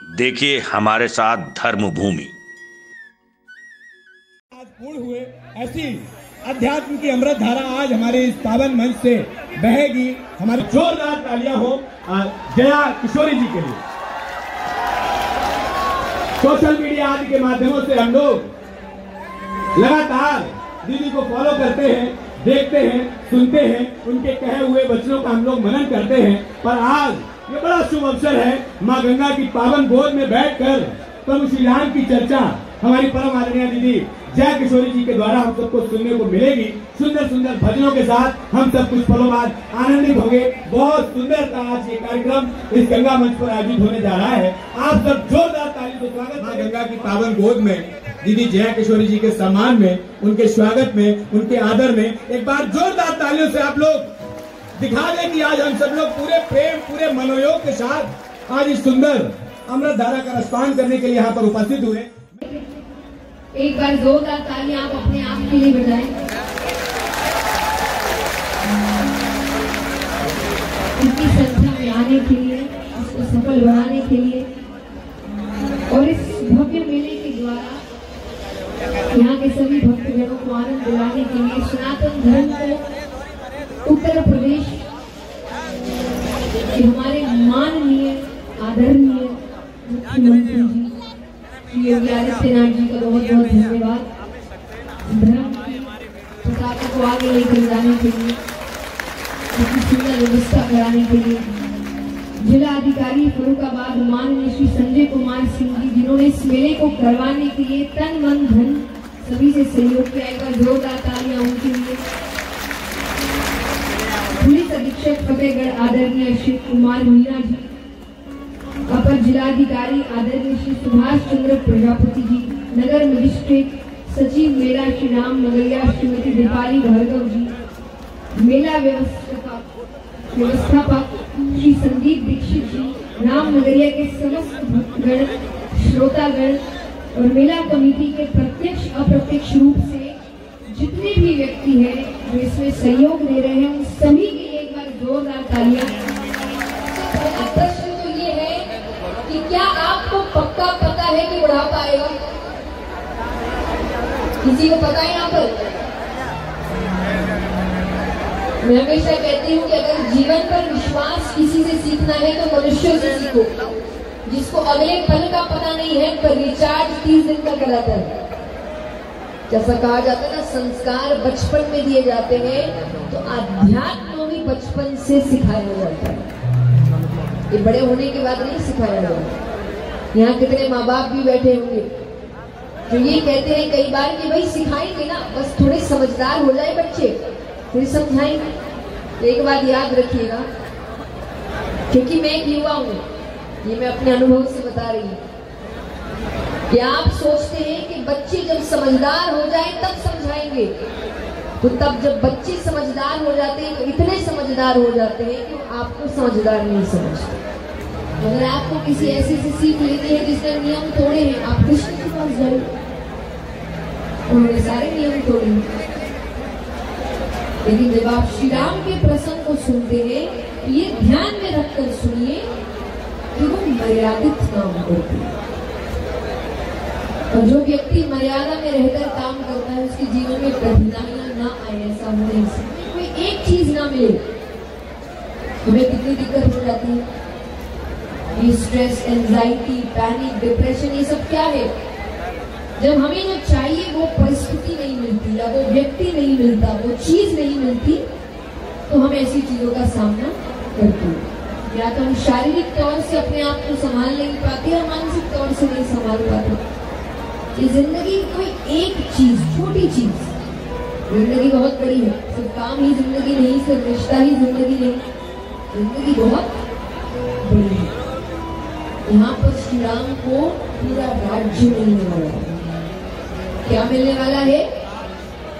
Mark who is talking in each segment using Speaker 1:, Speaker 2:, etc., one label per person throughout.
Speaker 1: देखिए हमारे साथ धर्म भूमि।
Speaker 2: आज पूर्ण हुए ऐसी अध्यात्म की अमृत धारा आज हमारे इस पावन मंच से बहेगी। हमारी जोरदार तालियां हो जया किशोरी जी के लिए। सोशल मीडिया आदि के माध्यमों से हम लोग लगातार दीदी को फॉलो करते हैं, देखते हैं, सुनते हैं, उनके कहे हुए वचनों का हम लोग मनन करते हैं। पर आज ये बड़ा शुभ अवसर है, माँ गंगा की पावन गोद में बैठकर प्रभु श्री राम की चर्चा हमारी परम आदरणीय दीदी जया किशोरी जी के द्वारा हम सबको सुनने को मिलेगी। सुंदर सुंदर भजनों के साथ हम सब कुछ पलों बाद आनंदित होंगे। बहुत सुंदर था आज ये कार्यक्रम इस गंगा मंच पर आयोजित होने जा रहा है। आप सब जोरदार ताली से स्वागत। माँ गंगा की पावन गोद में दीदी जया किशोरी जी के सम्मान में, उनके स्वागत में, उनके आदर में एक बार जोरदार तालियों से आप लोग दिखा दें कि आज हम सब लोग पूरे प्रेम, पूरे मनोयोग के साथ आज इस सुंदर अमृत धारा का रसपान करने के लिए यहाँ पर उपस्थित हुए।
Speaker 3: एक बार जोरदार तालियां आप अपने आप के लिए बजाएं। इतनी संख्या में आने के लिए, इसको सफल बनाने के लिए और इस भव्य मेले के द्वारा यहाँ के सभी भक्तजनों को आनंद दिलाने के लिए सनातन धर्म को उत्तर प्रदेश के हमारे माननीय आदरणीय मुख्यमंत्री जी श्री योगी आदित्यनाथ जी का बहुत बहुत धन्यवाद। धर्म की पताका को आगे लेकर जाने के लिए, सुंदर व्यवस्था कराने के लिए जिला अधिकारी फरुखाबाद माननीय श्री संजय कुमार सिंह जी, जिन्होंने इस मेले को करवाने के लिए तन मन धन सभी से सहयोग किया। एक बार जोरदार तालियां उनके लिए। पुलिस अधीक्षक फतेहगढ़ आदरणीय श्री कुमार मीना जी, अपर जिलाधिकारी आदरणीय श्री सुभाष चंद्र प्रजापति जी, नगर मजिस्ट्रेट सचिव मेला श्री राम नगरिया श्रीमती दीपाली भार्गव जी, मेला व्यवस्थापक श्री संदीप दीक्षित जी, राम नगरिया के समस्त भक्तगण, श्रोतागण और मेला कमेटी के प्रत्यक्ष अप्रत्यक्ष रूप से जितने भी व्यक्ति हैं जो इसमें सहयोग दे रहे हैं, उन सभी के लिए एक बार जोरदार तालियां। प्रश्न तो ये है कि क्या आपको पक्का पता है कि बुढ़ापा आएगा? किसी को पता है यहाँ पर? मैं हमेशा कहती हूँ कि अगर जीवन पर विश्वास किसी से सीखना है तो मनुष्यों से सीखो। जिसको अगले पल का पता नहीं है पर रिचार्ज 30 दिन का कराता है। जैसा कहा जाता है ना, संस्कार बचपन में दिए जाते हैं, तो अध्यात्म भी बचपन से सिखाया जाता है। ये बड़े होने के बाद नहीं सिखाया जाता। यहाँ कितने माँ बाप भी बैठे होंगे जो ये कहते हैं कई बार कि भाई सिखाएंगे ना, बस थोड़े समझदार हो जाए बच्चे फिर समझाएंगे। तो एक बात याद रखिएगा, क्योंकि मैं एक युवा हूँ, ये मैं अपने अनुभव से बता रही हूँ कि आप सोचते हैं कि बच्चे जब समझदार हो जाए तब समझाएंगे, तो तब जब बच्चे समझदार हो जाते हैं तो इतने समझदार हो जाते हैं कि आपको समझदार नहीं समझते। अगर आपको किसी ऐसे से सीख लेनी है जिसने नियम तोड़े हैं, आप कृष्ण के पास जाइए, उन्होंने सारे नियम तोड़े हैं। लेकिन जब आप श्री राम के प्रसंग को सुनते हैं तो ये ध्यान में रखकर सुनिए कि वो मर्यादित काम करते हैं। और जो व्यक्ति मर्यादा में रहकर काम करता है उसके जीवन में कठिनाइयां ना आए, ऐसा हो नहीं सकता। कोई एक चीज ना मिले, हमें कितनी दिक्कत हो जाती है। ये स्ट्रेस, एंजाइटी, पैनिक, डिप्रेशन, ये सब क्या है? जब हमें जो चाहिए वो परिस्थिति नहीं मिलती, या वो व्यक्ति नहीं मिलता, वो चीज नहीं मिलती, तो हम ऐसी चीजों का सामना करते हैं। या तो हम शारीरिक तौर से अपने आप को संभाल नहीं पाते और मानसिक तौर से नहीं संभाल पाते। ये जिंदगी कोई एक चीज, छोटी चीज, जिंदगी बहुत बड़ी है। सिर्फ काम ही जिंदगी नहीं, सिर्फ रिश्ता ही जिंदगी नहीं, जिंदगी बहुत बड़ी है। यहाँ पर श्री राम को पूरा राज्य मिलने वाला है। क्या मिलने वाला है?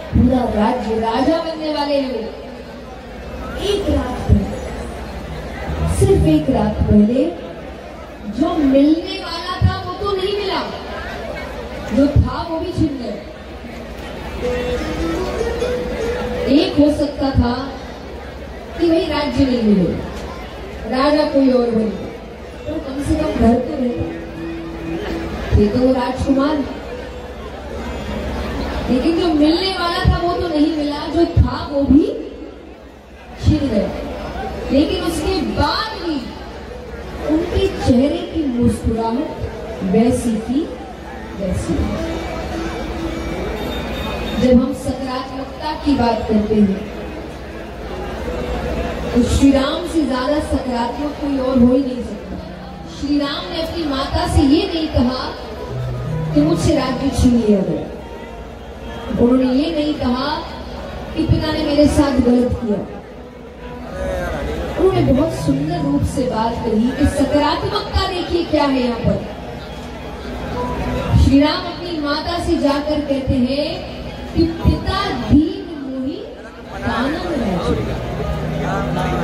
Speaker 3: पूरा राज्य, राजा बनने वाले हैं। एक रात पहले, सिर्फ एक रात पहले जो मिलने वाला था वो तो नहीं मिला, जो था वो भी छिन गया। एक हो सकता था कि भाई राज्य नहीं मिले, राजा कोई और बने, तो कम से कम घर तो रहता। थे तो वो राजकुमार, लेकिन जो मिलने वाला था वो तो नहीं मिला, जो था वो भी छिन गया। लेकिन उसके बाद भी उनके चेहरे की मुस्कुराहट वैसी की वैसी। जब हम सकारात्मकता की बात करते हैं तो श्री राम से ज्यादा सकारात्मक कोई और हो ही नहीं सकता। श्री राम ने अपनी माता से ये नहीं कहा कि मुझसे राज्य छीन लिया गया। उन्होंने ये नहीं कहा कि पिता ने मेरे साथ गलत किया। उन्होंने बहुत सुंदर रूप से बात कही कि सकारात्मकता देखिए क्या है यहाँ पर। श्री राम अपनी माता से जाकर कहते हैं कि पिता दीन मोहि दानव राज्य,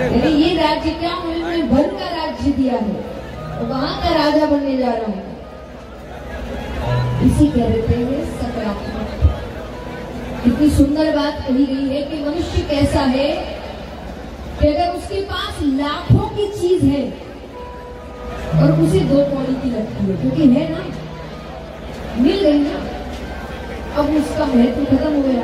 Speaker 3: यानी ये राज्य क्या उन्होंने वन का राज्य दिया है और वहां का राजा बनने जा रहा हूं। इसी कहते हैं सकारात्मक। कितनी सुंदर बात कही गई है कि मनुष्य कैसा है कि अगर उसके पास लाखों की चीज है और उसे 2 कौड़ी की लगती है, क्योंकि है ना, मिल गई ना, अब उसका महत्व खत्म हो गया।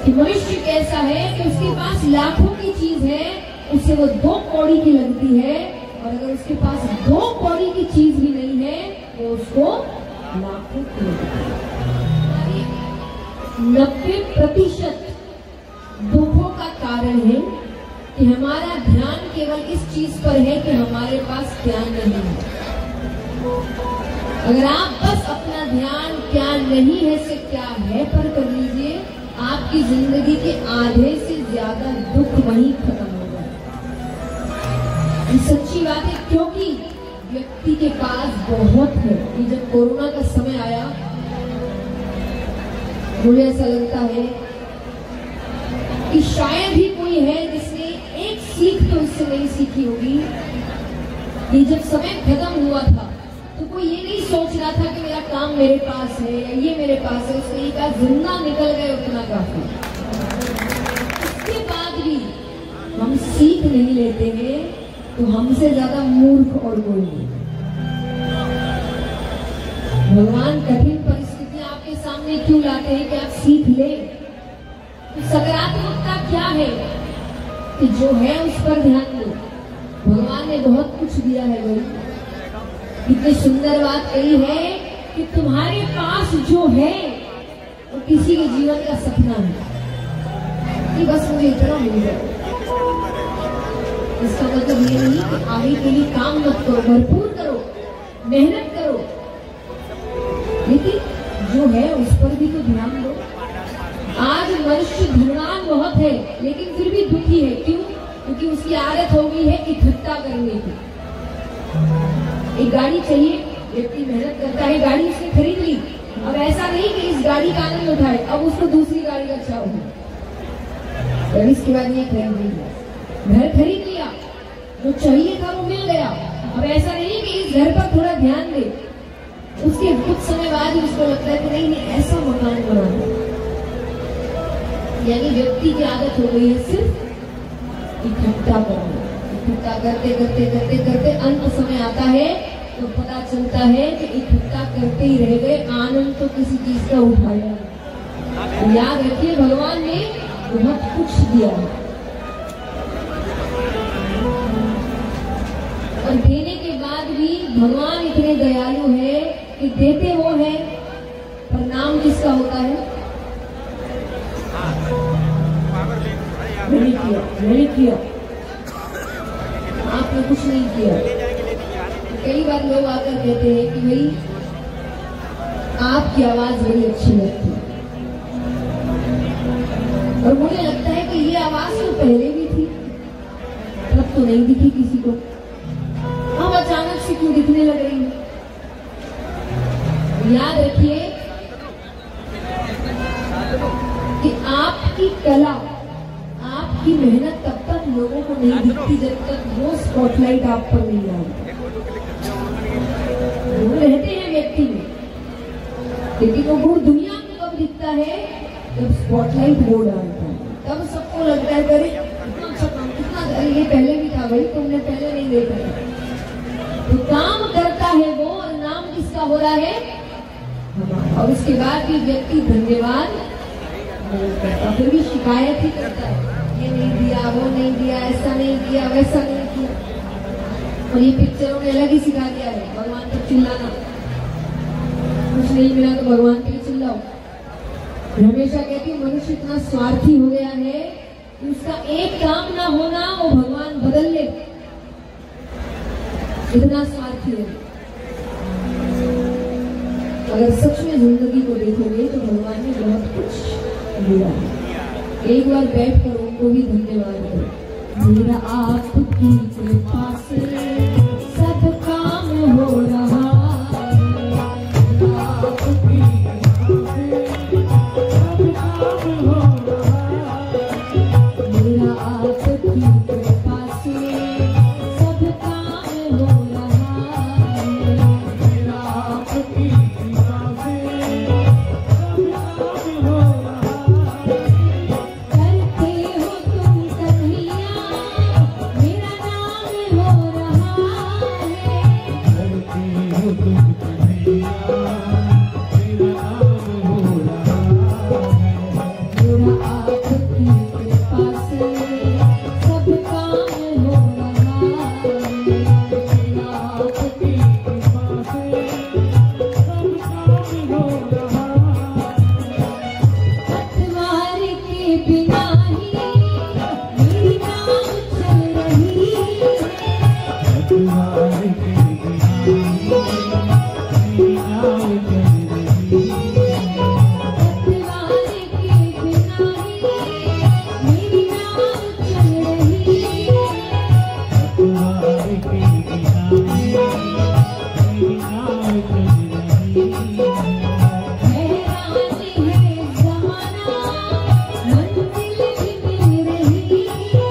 Speaker 3: कि मनुष्य कैसा है कि उसके पास लाखों की चीज है, उसे वो 2 कौड़ी की लगती है, और अगर उसके पास 2 कौड़ी की चीज भी नहीं है तो उसको लाखों की लगती है। 90% दुखों का कारण है कि हमारा ध्यान केवल इस चीज पर है कि हमारे पास ज्ञान नहीं है। अगर आप बस अपना ध्यान क्या नहीं है से क्या है पर कर लीजिए, आपकी जिंदगी के आधे से ज्यादा दुख वहीं खत्म हो जाए। ये सच्ची बात है, क्योंकि व्यक्ति के पास बहुत है। कि जब कोरोना का समय आया, मुझे ऐसा लगता है कि शायद ही कोई है जिसने एक सीख तो इससे नहीं सीखी होगी कि जब समय खत्म हुआ था तो कोई ये नहीं सोच रहा था कि मेरा काम मेरे पास है या ये मेरे पास है। उसने कहा जिंदा निकल गए उतना काफी। उसके बाद भी हम सीख नहीं लेते हैं तो हमसे ज्यादा मूर्ख और कोई नहीं। भगवान कठिन परिस्थितियां आपके सामने क्यों लाते हैं कि आप सीख ले। तो सकारात्मकता क्या है कि जो है उस पर ध्यान दो। भगवान ने बहुत कुछ दिया है भाई। कितनी सुंदर बात कही है कि तुम्हारे पास जो है वो किसी के जीवन का सपना है कि बस मुझे इतना मिल जाए। इसका मतलब ये नहीं कि आगे के लिए काम मत करो, भरपूर करो, मेहनत करो, लेकिन जो है उस पर भी तो ध्यान दो। आज मनुष्य धनवान बहुत है लेकिन फिर भी दुखी है। क्यों? क्योंकि उसकी आदत हो गई है इकट्ठा करने की। एक गाड़ी चाहिए, व्यक्ति मेहनत करता है, गाड़ी उसने खरीद ली। अब ऐसा नहीं कि इस गाड़ी का आनंद उठाए, अब उसको दूसरी गाड़ी का चाव है। इसके बाद ये खरीद लिया, घर खरीद लिया, जो चाहिए था वो मिल गया। अब ऐसा नहीं कि इस घर पर थोड़ा ध्यान दे, उसके कुछ समय बाद ही उसको लगता है कि नहीं नहीं ऐसा मकान बनाना। यानी व्यक्ति की आदत हो गई है सिर्फ इकट्ठा करना। इकट्ठा करते करते करते करते अंत समय आता है तो पता चलता है कि इकट्ठा करते ही रह गए, आनंद तो किसी चीज का उठाया। तो याद रखिए भगवान ने बहुत कुछ दिया है और देने के बाद भी भगवान इतने दयालु है कि देते वो है पर नाम किसका होता है? मैंने किया, आपने कुछ नहीं किया। कई बार लोग आकर कहते हैं कि भाई आपकी आवाज बड़ी अच्छी लगती है, और मुझे लगता है कि ये आवाज तो पहले भी थी, तब तो नहीं दिखी किसी को, अब अचानक से क्यों दिखने लग रही है? याद रखिए कि आपकी कला, आपकी मेहनत तब तक लोगों को नहीं दिखती जब तक वो स्पॉटलाइट आप पर नहीं आती। गुण रहते हैं व्यक्ति में, लेकिन वो गुण दुनिया को कब दिखता है? जब स्पॉटलाइट वो डालता है, तब सबको लगता है अरे कितना अच्छा काम, कितना ये पहले भी था भाई, तुमने पहले नहीं देखा था। तो काम करता है वो और नाम किसका हो रहा है, और उसके बाद भी व्यक्ति धन्यवाद करता, फिर भी शिकायत ही करता है, ये नहीं दिया, वो नहीं दिया, ऐसा नहीं किया, वैसा नहीं किया। और ये पिक्चरों ने अलग ही सिखा दिया है भगवान पर चिल्लाना। कुछ नहीं मिला तो भगवान के लिए चिल्लाओ। हमेशा कहती हूँ मनुष्य इतना स्वार्थी हो गया है कि उसका एक काम ना होना वो भगवान बदल ले, इतना स्वार्थी है। अगर सच में जिंदगी को देखोगे तो भगवान ने बहुत कुछ दिया है। एक बार बैठ कर उनको भी धन्यवाद करो। मेरा आपकी कृपा से सब काम हो रहा, आपकी मेरा आपकी कृपा से सब काम हो रहा, मेरा आपकी कृपा से सब काम हो रहा। करते हो तुम कन्हैया मेरा नाम हो रहा है, करते हो तुम कन्हैया मेरा नाम हो रहा है, मेरा आपकी कृपा से सब काम हो रहा है, मेरा आपकी कृपा से सब काम हो रहा है। पतवार के बिना ही मेरी नाव चल रही है, पतवार के बिना ही मेरी नाव चल रही है, पतवार के बिना ही मेरी नाव चल रही है, पतवार के बिना ही मेरी नाव चल रही है। हैरान है ज़माना मंजिल भी मिल रही है, हैरान है ज़माना मंजिल भी मिल रही है।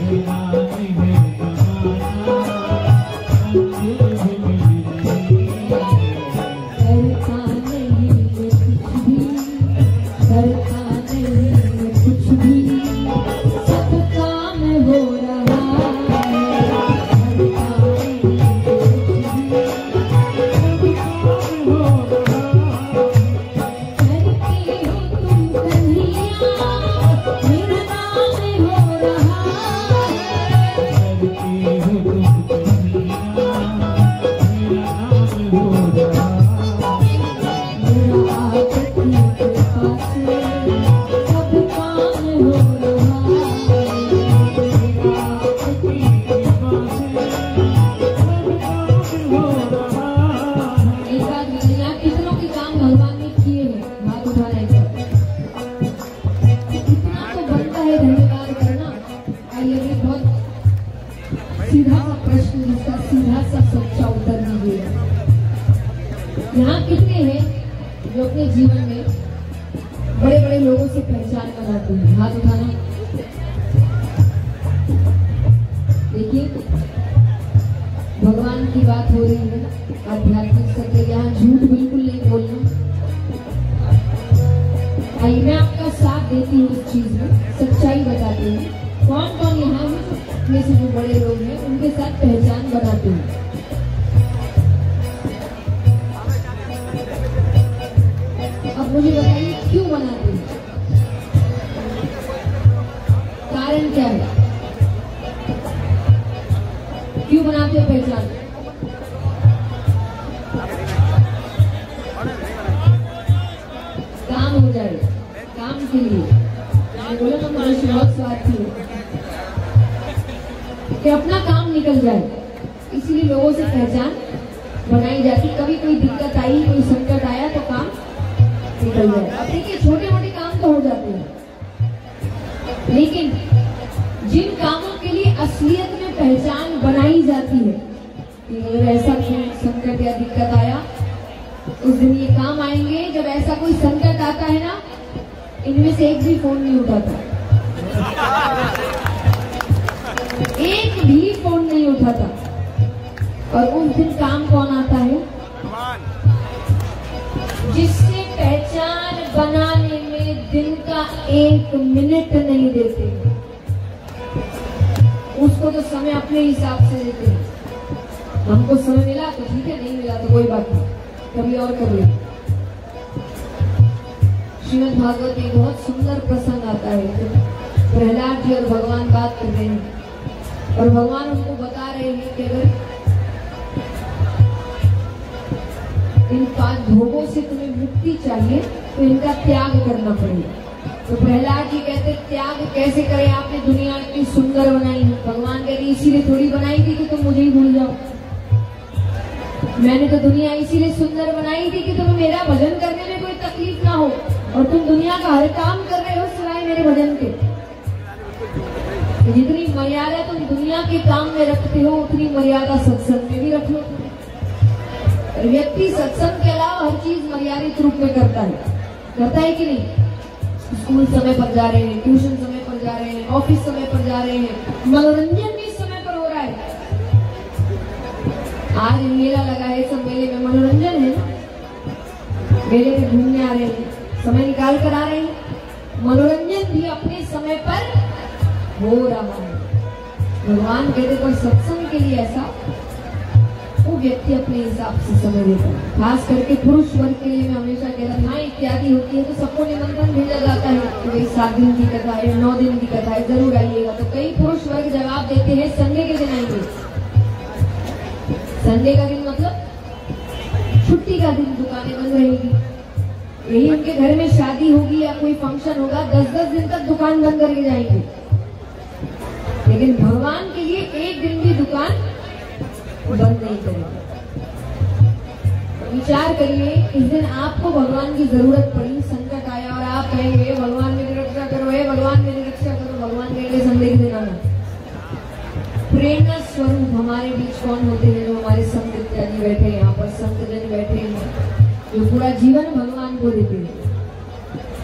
Speaker 3: करता नहीं मैं कुछ भी, करता नहीं मैं कुछ भी, सब काम हो रहा है, करता नहीं मैं कुछ भी, सब काम हो रहा है। करते हो तुम कन्हैया मेरा नाम हो रहा है, करते हो तुम कन्हैया मेरा नाम हो रहा है, मेरा आपकी कृपा से सब काम हो रहा है, मेरा आपकी कृपा से सब काम हो रहा है। एक बात बताइए, आप कितनों के काम भगवान ने किए हैं? हाथ उठाना एक बार। इतना तो बनता है धन्यवाद करना। आइए अभी बहुत सीधा सा प्रश्न, जिसका सीधा सा सच्चा उत्तर दीजिएगा। यहाँ कितने हैं जो अपने जीवन में बड़े बड़े लोगों से पहचान बनाते हैं? हाथ उठाना। देखिए भगवान की बात हो रही है, आध्यात्मिक सत्य, यहाँ झूठ बिल्कुल नहीं बोलना। आइए मैं आपका साथ देती हूँ इस चीज में, सच्चाई बताती हूँ। कौन कौन यहाँ में से जो बड़े लोग हैं उनके साथ पहचान बनाते हैं? अब मुझे बताइए क्यों बनाते हैं, कारण क्या है, क्यों बनाते हो पहचान? काम हो जाए, काम के लिए। मैं बोला ना मनुष्य बहुत स्वार्थी है कि अपना काम निकल जाए, इसलिए लोगों से पहचान बनाई जाती। कभी कोई दिक्कत आई, कोई संकट आया तो काम निकल जाए। अब देखिए छोटे मोटे काम तो हो जाते हैं, लेकिन जिन कामों के लिए असलियत में पहचान बनाई जाती है कि अगर ऐसा कोई संकट या दिक्कत आया उस दिन ये काम आएंगे। जब ऐसा कोई संकट आता है ना, इनमें से एक भी फोन नहीं उठाता, एक भी फोन नहीं उठाता। और उस दिन काम कौन आता है? जिससे पहचान बनाने में दिन का 1 मिनट नहीं देते, उसको तो समय अपने हिसाब से देते हैं। हमको समय मिला तो ठीक है, नहीं मिला तो कोई बात नहीं, कभी और कर ले। श्रीमद् भागवत में बहुत सुंदर प्रसंग आता है जब प्रहलाद जी और भगवान बात कर रहे हैं और भगवान उनको बता रहे हैं कि अगर इन 5 भोगों से तुम्हें मुक्ति चाहिए तो इनका त्याग करना पड़ेगा। तो प्रहलाद जी कहते त्याग कैसे करें, आपने दुनिया इतनी सुंदर बनाई है। भगवान कहते इसीलिए थोड़ी बनाई थी कि तुम मुझे ही भूल जाओ। मैंने तो दुनिया इसीलिए सुंदर बनाई थी कि तुम्हें मेरा भजन करने में कोई तकलीफ ना हो, और तुम दुनिया का हर काम कर रहे हो सिवाय मेरे भजन के। जितनी मर्यादा तुम दुनिया के काम में रखते हो उतनी मर्यादा सत्संग में भी रख लो। व्यक्ति सत्संग के अलावा हर चीज मर्यादित रूप में करता है कि नहीं? स्कूल समय पर जा रहे हैं, ट्यूशन समय पर जा रहे हैं, ऑफिस समय पर जा रहे हैं, मनोरंजन भी समय पर हो रहा है। आज मेला लगा है, सब मेले में मनोरंजन है, मेले में घूमने आ रहे हैं, समय निकाल कर आ रहे हैं। मनोरंजन भी अपने समय पर हो रहा है। भगवान कहते पर सत्संग के लिए ऐसा वो व्यक्ति अपने हिसाब से समय देता है। खास करके पुरुष वर्ग के लिए मैं हमेशा कहता हूँ, हाँ इत्यादि होती है तो सबको निमंत्रण भेजा जाता है कि भाई 7 दिन की कथा है, 9 दिन की कथा है, जरूर आइएगा। तो कई पुरुष वर्ग जवाब देते हैं संडे के दिन आएंगे। संडे का दिन मतलब छुट्टी का दिन, दुकानें बंद रहेगी। यही उनके घर में शादी होगी या कोई फंक्शन होगा, 10-10 दिन तक दुकान बंद करके जाएंगे। लेकिन भगवान के लिए एक दिन भी दुकान बंद नहीं करेगा। विचार करिए, इस दिन आपको भगवान की जरूरत पड़ी, संकट आया और आप कहेंगे भगवान मेरी रक्षा करो, हे भगवान मेरी रक्षा करो। भगवान कहेंगे संडे के दिन आना। प्रेरणा स्वरूप हमारे बीच कौन होते हैं? जो हमारे संत इत्यादि बैठे हैं, यहाँ पर संत जन बैठे हैं, जो पूरा जीवन भगवान को देते हैं।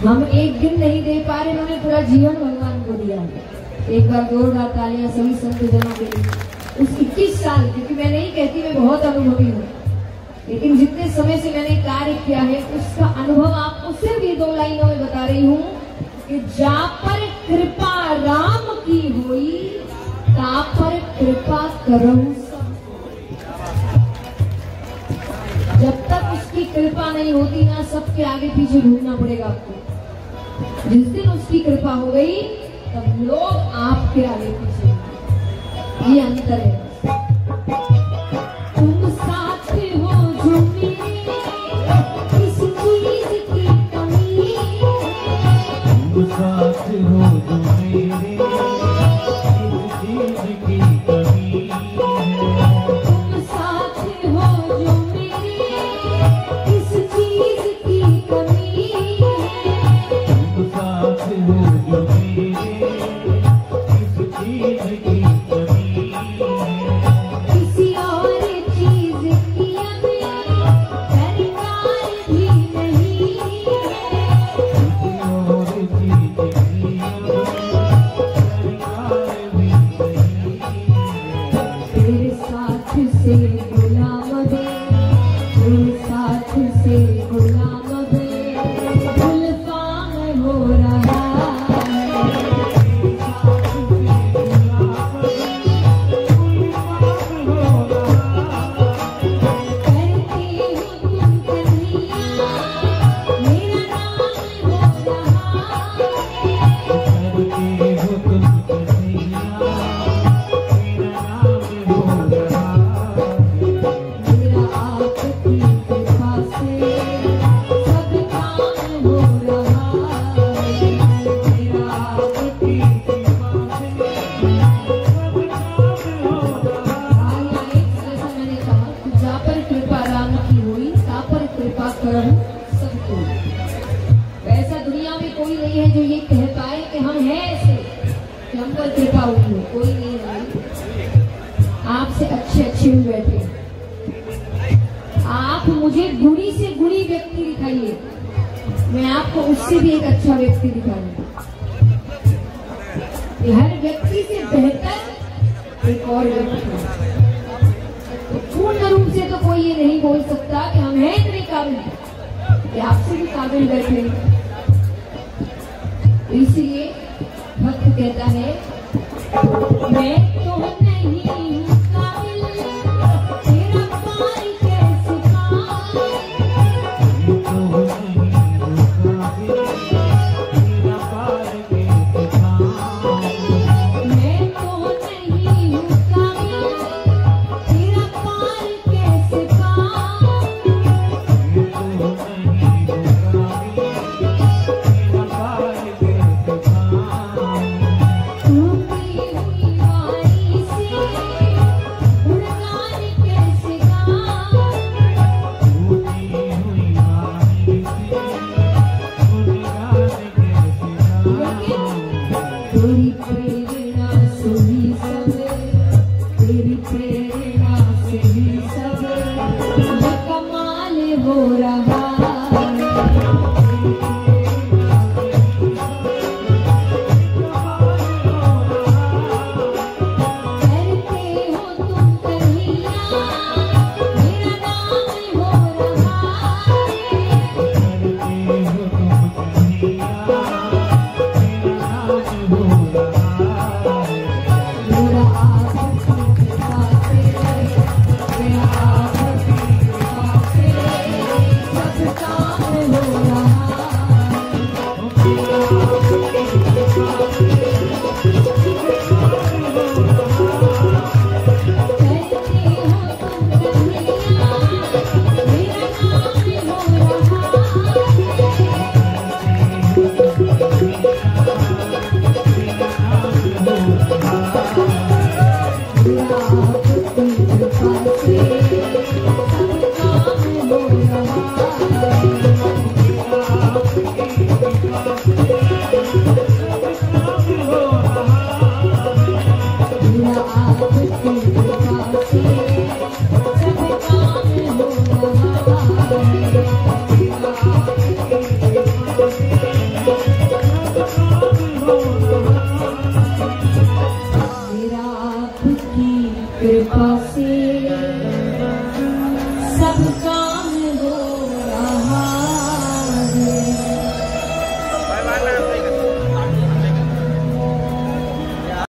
Speaker 3: हम एक दिन नहीं दे पा रहे, उन्होंने पूरा जीवन भगवान को दिया है। एक बार जोरदार तालियां सभी संत जनों के लिए। उस 21 साल, क्योंकि मैं नहीं कहती मैं बहुत अनुभवी हूँ, लेकिन जितने समय से मैंने कार्य किया है उसका अनुभव आपको सिर्फ ये 2 लाइनों में बता रही हूँ कि जा पर कृपा राम की हुई, ता पर कृपा करहु सब। जब तक उसकी कृपा नहीं होती ना, सबके आगे पीछे घूमना पड़ेगा आपको। जिस दिन उसकी कृपा हो गई तब लोग आपके आगे पीछे, ये अंतर है। तुम साथ हो जो मेरे, किस चीज की कमी है। तुम साथ हो जो मेरे, किस चीज की कमी है। तुम साथ हो जो मेरे, किस चीज की कमी है। तुम साथ हो जो मेरे, किस चीज की आप मुझे गुणी से गुणी व्यक्ति दिखाइए, मैं आपको उससे भी एक अच्छा व्यक्ति दिखाऊंगा। हर व्यक्ति से बेहतर एक और व्यक्ति। पूर्ण रूप से तो कोई ये नहीं बोल सकता कि हम हैं इतने काबिल, कि आपसे भी काबिल बैठे। इसलिए भक्त कहता है मैं तो नहीं हूँ काबिल हो रहा कृपा से